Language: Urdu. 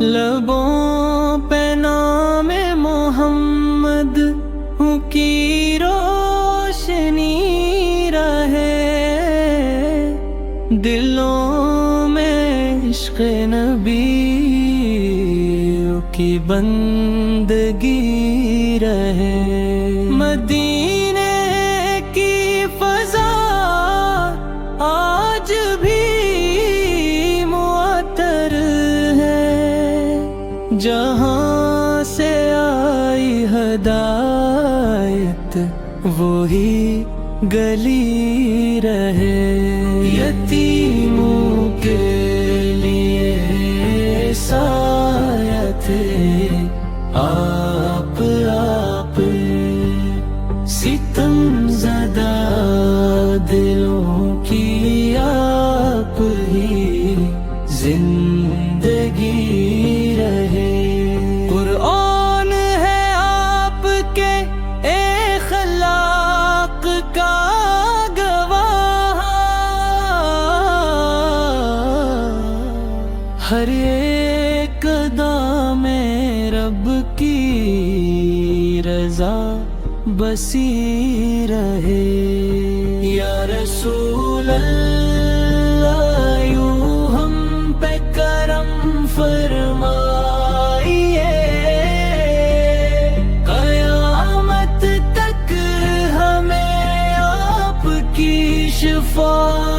لبوں پہ نام محمد کی روشنی رہے، دلوں میں عشق نبی کی بندگی رہے۔ مدینے کی فضا آج بھی معطر ہے، جہاں سے آئی ہدایت وہی گلی رہے۔ یتیموں کے لیے سایہ تھے آپ، ستم زدہ دلوں کی آپ ہی زندگی رہے۔ قرآن ہے آپ کے اخلاق کا گواہ، ہر ایک ادا میں رب کی رضا بسی رہے۔ یا رسول اللہ یوں ہم پہ کرم فرمائیے، قیامت تک ہمیں آپ کی شفاعت